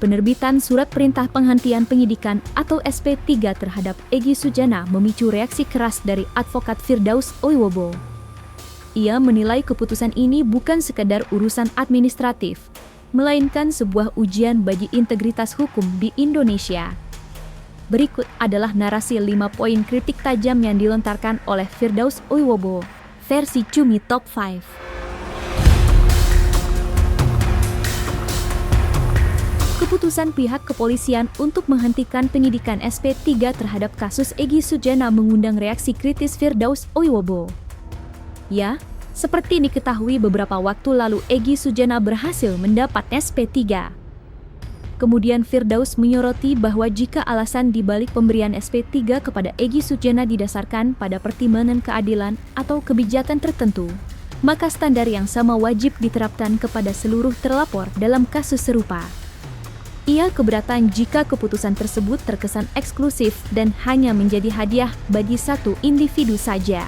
penerbitan Surat Perintah Penghentian Penyidikan atau SP3 terhadap Egy Sujana memicu reaksi keras dari advokat Firdaus Wibowo. Ia menilai keputusan ini bukan sekadar urusan administratif, melainkan sebuah ujian bagi integritas hukum di Indonesia. Berikut adalah narasi 5 poin kritik tajam yang dilontarkan oleh Firdaus Wibowo, versi Cumi Top 5. Keputusan pihak kepolisian untuk menghentikan penyidikan SP3 terhadap kasus Egy Sujana mengundang reaksi kritis Firdaus Wibowo. Ya, seperti diketahui beberapa waktu lalu Egy Sujana berhasil mendapat SP3. Kemudian Firdaus menyoroti bahwa jika alasan dibalik pemberian SP3 kepada Egy Sujana didasarkan pada pertimbangan keadilan atau kebijakan tertentu, maka standar yang sama wajib diterapkan kepada seluruh terlapor dalam kasus serupa. Ia keberatan jika keputusan tersebut terkesan eksklusif dan hanya menjadi hadiah bagi satu individu saja.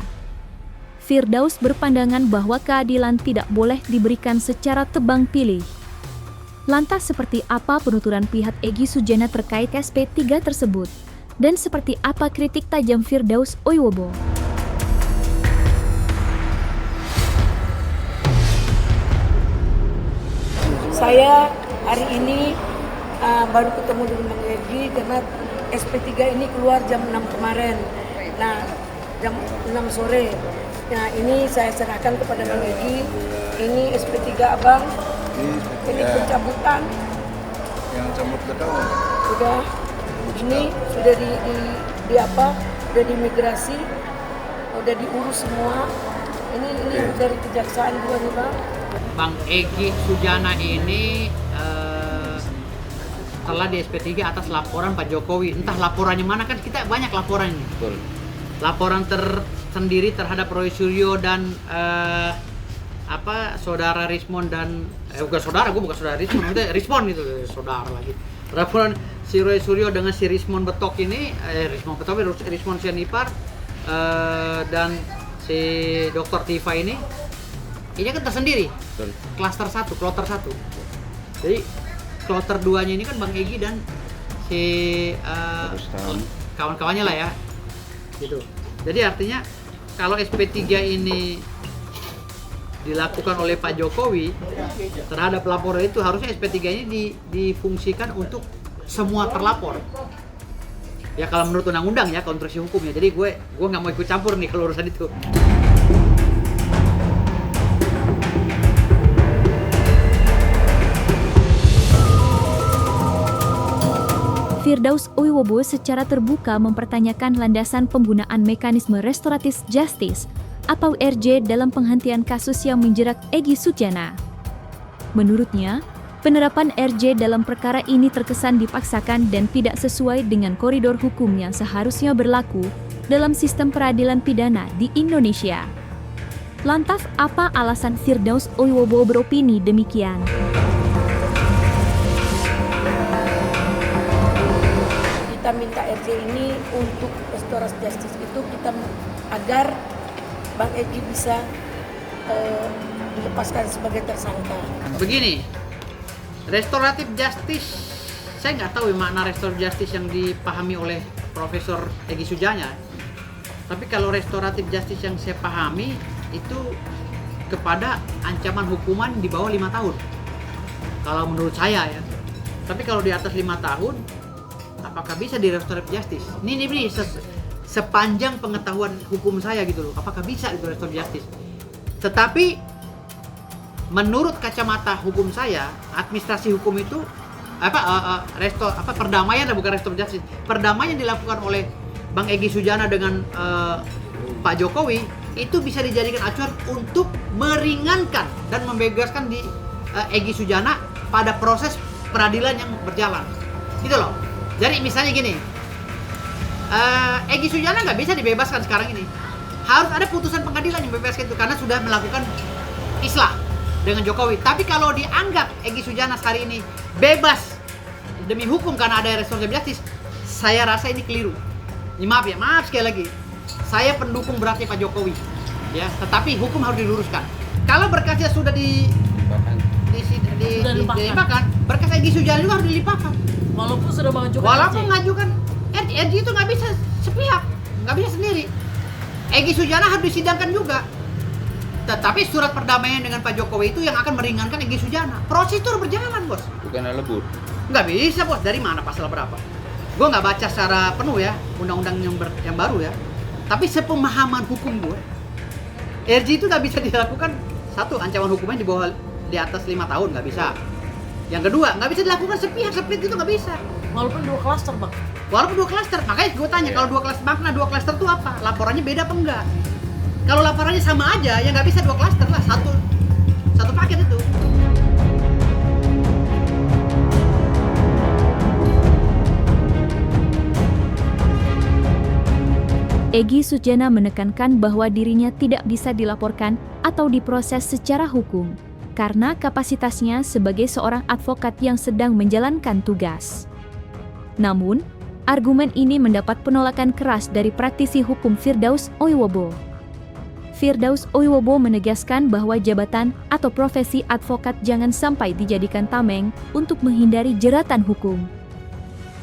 Firdaus berpandangan bahwa keadilan tidak boleh diberikan secara tebang pilih. Lantas seperti apa penuturan pihak Egy Sujana terkait SP3 tersebut? Dan seperti apa kritik tajam Firdaus Wibowo? Saya hari ini baru ketemu dengan Bang Egy karena SP3 ini keluar jam 6 kemarin. Nah, jam 6 sore. Nah, ini saya serahkan kepada Bang Egy. Ini SP3 Abang. Ini pencabutan. Yang cabut ke tahun. Sudah. Ini sudah di apa? Sudah diimigrasi. Sudah diurus semua. Ini dari kejaksaan juga nih, Bang. Bang Egy Sujana ini telah di SP3 atas laporan Pak Jokowi. Entah laporannya mana, kan kita banyak laporan ini. Betul. Laporan tersendiri terhadap Roy Suryo dan saudara Rismon dan bukan saudara, gue bukan saudara Rismon, itu Rismon itu saudara lagi. Laporan si Roy Suryo dengan si Rismon Betok ini, Rismon Sianipar dan si Dr. Tifa ini kan tersendiri. Betul. Klaster 1, kloter 1. Jadi kloter 2-nya ini kan Bang Egy dan si kawan-kawannya lah ya. Gitu. Jadi artinya kalau SP3 ini dilakukan oleh Pak Jokowi terhadap laporan itu, harusnya SP3 ini difungsikan untuk semua terlapor. Ya kalau menurut undang-undang ya, konstruksi hukumnya. Jadi gue nggak mau ikut campur nih kalau urusan itu. Firdaus Wibowo secara terbuka mempertanyakan landasan penggunaan mekanisme restoratif justice atau RJ dalam penghentian kasus yang menjerat Egy Sujana. Menurutnya, penerapan RJ dalam perkara ini terkesan dipaksakan dan tidak sesuai dengan koridor hukum yang seharusnya berlaku dalam sistem peradilan pidana di Indonesia. Lantas, apa alasan Firdaus Wibowo beropini demikian? Kita minta RJ ini untuk restoratif justice itu kita agar Bang Egy bisa dilepaskan sebagai tersangka. Begini, restoratif justice, saya nggak tahu makna restoratif justice yang dipahami oleh Profesor Egy Sujana. Tapi kalau restoratif justice yang saya pahami itu kepada ancaman hukuman di bawah 5 tahun. Kalau menurut saya ya. Tapi kalau di atas 5 tahun, apakah bisa di restoratif justice? Ini sepanjang pengetahuan hukum saya gitu loh. Apakah bisa itu restoratif justice? Tetapi menurut kacamata hukum saya, administrasi hukum itu perdamaian bukan restoratif justice. Perdamaian dilakukan oleh Bang Egy Sujana dengan Pak Jokowi itu bisa dijadikan acuan untuk meringankan dan membebaskan di Egy Sujana pada proses peradilan yang berjalan. Gitu loh. Jadi misalnya gini, Egy Sujana nggak bisa dibebaskan sekarang ini. Harus ada putusan pengadilan yang membebaskan itu karena sudah melakukan islah dengan Jokowi. Tapi kalau dianggap Egy Sujana hari ini bebas demi hukum karena ada restoratif justice, saya rasa ini keliru. Maaf sekali lagi. Saya pendukung beratnya Pak Jokowi. Ya, tetapi hukum harus diluruskan. Kalau berkasnya sudah dilimpahkan, berkas Egy Sujana juga harus dilimpahkan. Walaupun sudah mengajukan Walaupun RJ. mengajukan RJ itu nggak bisa sepihak, nggak bisa sendiri. Egy Sujana harus disidangkan juga. Tetapi surat perdamaian dengan Pak Jokowi itu yang akan meringankan Egy Sujana. Proses itu harus berjalan, Bos. Bukan lebur. Nggak bisa, Bos. Dari mana pasal berapa? Gue nggak baca secara penuh ya undang-undang yang baru ya. Tapi sepemahaman hukum gue, RJ itu nggak bisa dilakukan. Satu, ancaman hukumnya di bawah di atas 5 tahun nggak bisa. Yang kedua, nggak bisa dilakukan sepihak, split itu nggak bisa. Walaupun 2 klaster, Bang. Walaupun 2 klaster, makanya gue tanya kalau 2 klaster, makna 2 klaster itu apa? Laporannya beda apa enggak? Kalau laporannya sama aja, ya nggak bisa 2 klaster lah, satu paket itu. Egy Sujana menekankan bahwa dirinya tidak bisa dilaporkan atau diproses secara hukum karena kapasitasnya sebagai seorang advokat yang sedang menjalankan tugas. Namun, argumen ini mendapat penolakan keras dari praktisi hukum Firdaus Oiwobo. Firdaus Oiwobo menegaskan bahwa jabatan atau profesi advokat jangan sampai dijadikan tameng untuk menghindari jeratan hukum.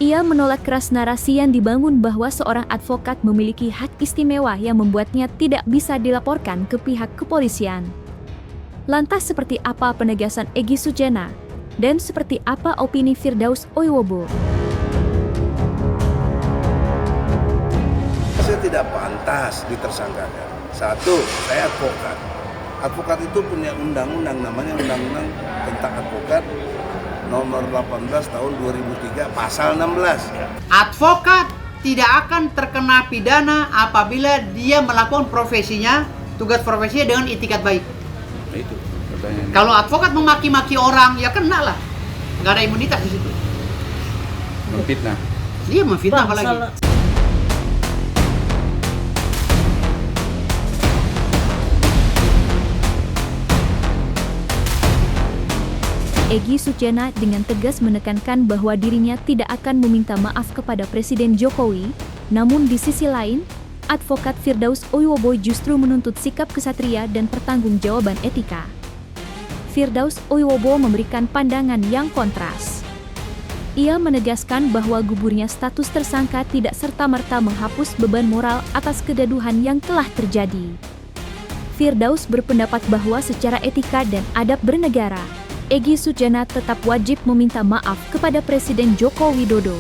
Ia menolak keras narasi yang dibangun bahwa seorang advokat memiliki hak istimewa yang membuatnya tidak bisa dilaporkan ke pihak kepolisian. Lantas seperti apa penegasan Egy Sujana? Dan seperti apa opini Firdaus Oiwobo? Saya tidak pantas ditersangkakan. Satu, saya advokat. Advokat itu punya undang-undang, namanya Undang-Undang tentang Advokat nomor 18 tahun 2003 pasal 16. Advokat tidak akan terkena pidana apabila dia melakukan profesinya, tugas profesinya dengan itikat baik. Nah itu pertanyaan. Kalau advokat memaki-maki orang, ya kena lah. Nggak ada imunitas di situ. Memfitnah. Dia memfitnah Bang, apalagi. Egy Sujana dengan tegas menekankan bahwa dirinya tidak akan meminta maaf kepada Presiden Jokowi, namun di sisi lain, advokat Firdaus Oiwobo justru menuntut sikap kesatria dan pertanggungjawaban etika. Firdaus Oiwobo memberikan pandangan yang kontras. Ia menegaskan bahwa gugurnya status tersangka tidak serta-merta menghapus beban moral atas kegaduhan yang telah terjadi. Firdaus berpendapat bahwa secara etika dan adab bernegara, Egy Sujana tetap wajib meminta maaf kepada Presiden Joko Widodo.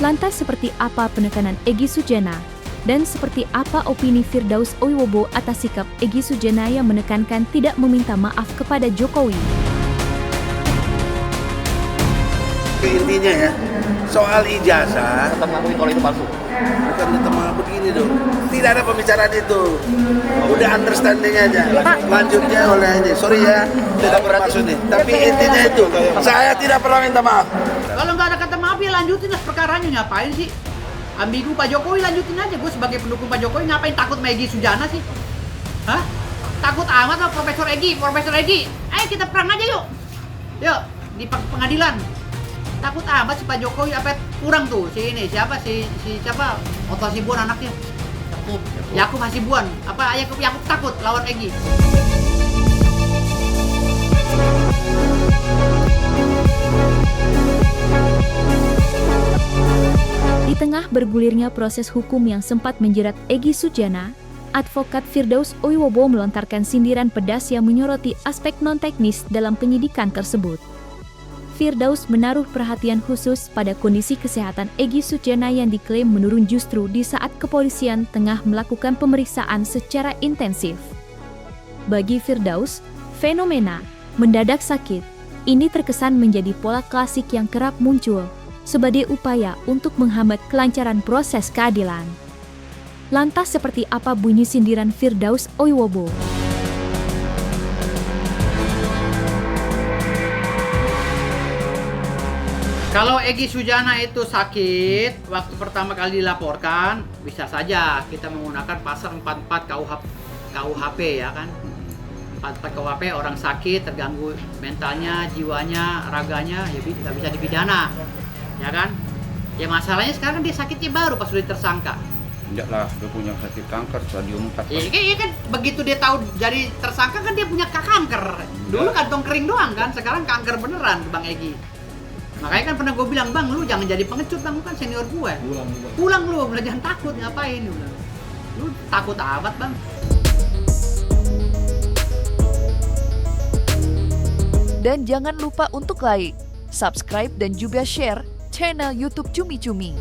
Lantas seperti apa penekanan Egy Sujana? Dan seperti apa opini Firdaus Oiwobo atas sikap Egy Sujana yang menekankan tidak meminta maaf kepada Jokowi? Intinya ya, soal ijazah mengakui kalau itu palsu. bukan ditema begini dong. Tidak ada pembicaraan itu. Udah understanding aja. Lanjutnya oleh ini. Sorry ya, tidak bermaksud nih. Tapi intinya itu, saya tidak pernah minta maaf. Kalau nggak ada kata maaf ya lanjutin lah perkaranya, ngapain sih? Ambigu Pak Jokowi lanjutin aja. Gue sebagai pendukung Pak Jokowi ngapain takut sama Egy Sujana sih? Hah? Takut amat sama Profesor Egy. Ayo kita perang aja yuk. Yuk di pengadilan. Takut amat si Pak Jokowi, apa kurang tuh si ini siapa siapa Otto Hasibuan anaknya Yakub Hasibuan, apa Yakub takut lawan Egy. Di tengah bergulirnya proses hukum yang sempat menjerat Egy Sujana, advokat Firdaus Oiwobo melontarkan sindiran pedas yang menyoroti aspek non-teknis dalam penyidikan tersebut. Firdaus menaruh perhatian khusus pada kondisi kesehatan Egy Sujana yang diklaim menurun justru di saat kepolisian tengah melakukan pemeriksaan secara intensif. Bagi Firdaus, fenomena mendadak sakit ini terkesan menjadi pola klasik yang kerap muncul sebagai upaya untuk menghambat kelancaran proses keadilan. Lantas seperti apa bunyi sindiran Firdaus Oiwobo? Kalau Egy Sujana itu sakit, waktu pertama kali dilaporkan, bisa saja kita menggunakan pasal 44 KUHP ya kan. 44 KUHP orang sakit, terganggu mentalnya, jiwanya, raganya, ya nggak bisa dipidana. Ya kan? Ya masalahnya sekarang dia sakitnya baru pas sudah tersangka. Enggak lah, dia punya sakit kanker stadium 4. Iya kan begitu dia tahu jadi tersangka kan dia punya kanker. Dulu kantong kering doang kan, sekarang kanker beneran Bang Egy. Makanya kan pernah gue bilang, Bang lu jangan jadi pengecut Bang, lu kan senior gue. Pulang lu, jangan takut ngapain lu. Lu takut amat Bang. Dan jangan lupa untuk like, subscribe dan juga share channel YouTube Cumi Cumi.